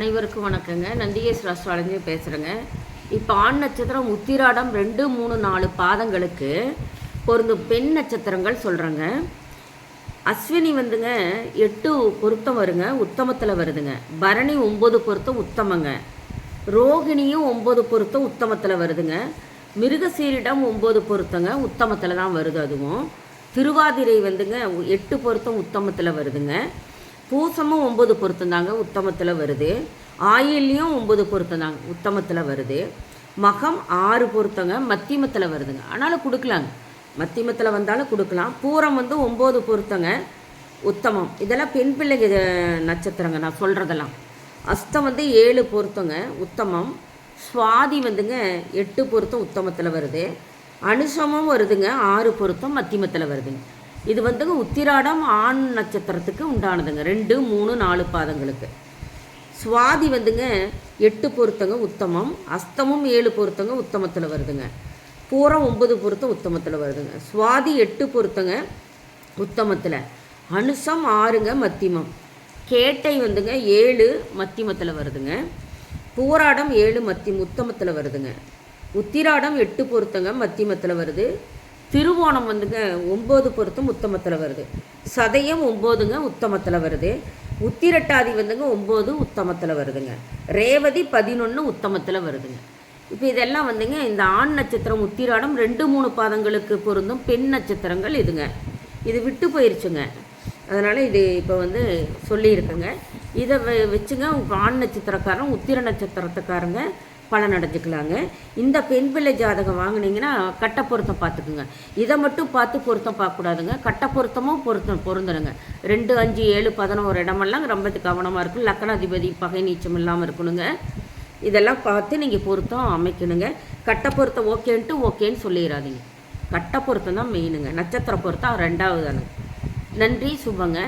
அனைவருக்கும் வணக்கங்க. நந்திகேஸ் ராஸ்ட்ராலஜி பேசுகிறேங்க. இப்போ ஆண் நட்சத்திரம் உத்திராடம் 2, 3, 4 பாதங்களுக்கு பொருந்தும் பெண் நட்சத்திரங்கள் சொல்கிறேங்க. அஸ்வினி 8 பொருத்தம் வருங்க, உத்தமத்தில் வருதுங்க. பரணி 9 பொருத்தம் உத்தமங்க. ரோகிணியும் 9 பொருத்தம் உத்தமத்தில் வருதுங்க. மிருகசீரிடம் 9 பொருத்தங்க, உத்தமத்தில் தான் வருது. அதுவும் திருவாதிரை 8 பொருத்தம் உத்தமத்தில் வருதுங்க. பூசமும் 9 பொருத்தம் தாங்க, உத்தமத்தில் வருது. ஆயில்லையும் 9 பொருத்தம் தாங்க, உத்தமத்தில் வருது. மகம் 6 பொருத்தங்க, மத்தியமத்தில் வருதுங்க. ஆனாலும் கொடுக்கலாங்க, மத்தியமத்தில் வந்தாலும் கொடுக்கலாம். பூரம் 9 பொருத்தங்க, உத்தமம். இதெல்லாம் பெண் பிள்ளைங்க நட்சத்திரங்க நான் சொல்கிறதெல்லாம். அஸ்தம் 7 பொருத்தங்க, உத்தமம். சுவாதி 8 பொருத்தம் உத்தமத்தில் வருது. அனுசமும் வருதுங்க, 6 பொருத்தம் மத்தியமத்தில் வருதுங்க. இது உத்திராடம் ஆண் நட்சத்திரத்துக்கு உண்டானதுங்க. 2, 3, 4 பாதங்களுக்கு. சுவாதி 8 பொருத்தங்க, உத்தமம். அஸ்தமும் 7 பொருத்தங்க, உத்தமத்தில் வருதுங்க. பூரம் 9 பொருத்தம் உத்தமத்தில் வருதுங்க. சுவாதி 8 பொருத்தங்க, உத்தமத்தில். அனுசம் 6ங்க, மத்தியமம். கேட்டை 7 மத்தியமத்தில் வருதுங்க. பூராடம் 7 உத்தமத்தில் வருதுங்க. உத்திராடம் 8 பொருத்தங்க, மத்தியமத்தில் வருது. திருவோணம் 9 பொருத்தம் உத்தமத்தில் வருது. சதயம் 9ங்க, உத்தமத்தில் வருது. உத்திரட்டாதி 9 உத்தமத்தில் வருதுங்க. ரேவதி 11 உத்தமத்தில் வருதுங்க. இப்போ இதெல்லாம் இந்த ஆண் நட்சத்திரம் உத்திராடம் 2, 3 பாதங்களுக்கு பொருந்தும் பெண் நட்சத்திரங்கள் இதுங்க. இது விட்டு போயிடுச்சுங்க, அதனால் இது இப்போ சொல்லியிருக்குங்க. இதை வச்சுங்க உங்கள் ஆண் நட்சத்திரக்காரன் உத்திர நட்சத்திரத்துக்காரங்க பலன் அடைஞ்சிக்கலாங்க. இந்த பெண் பிள்ளை ஜாதகம் வாங்கினீங்கன்னா கட்ட பொருத்தம் பார்த்துக்குங்க. இதை மட்டும் பார்த்து பொருத்தம் பார்க்கக்கூடாதுங்க, கட்ட பொருத்தமும் பொருந்தணுங்க. 2, 5, 7, 11 இடமெல்லாம் ரொம்ப கவனமாக இருக்கும். லக்கணாதிபதி பகை நீச்சம் இல்லாமல் இருக்கணுங்க. இதெல்லாம் பார்த்து நீங்கள் பொருத்தம் அமைக்கணுங்க. கட்ட பொருத்தம் ஓகேன்னு சொல்லிடாதீங்க. கட்ட பொருத்தம் தான் மெயினுங்க. நட்சத்திர பொருத்தம் 2வது தானுங்க. நன்றி, சுபங்க.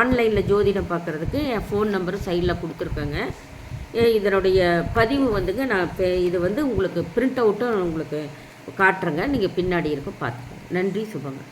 ஆன்லைனில் ஜோதிடம் பார்க்குறதுக்கு என் ஃபோன் நம்பரும் சைடில் கொடுத்துருக்கேங்க. இதனுடைய பதிவு நான் இது உங்களுக்கு பிரிண்ட் அவுட்டும் உங்களுக்கு காட்டுறேங்க. நீங்கள் பின்னாடி இருக்க பார்த்துக்கோங்க. நன்றி, சுபங்க.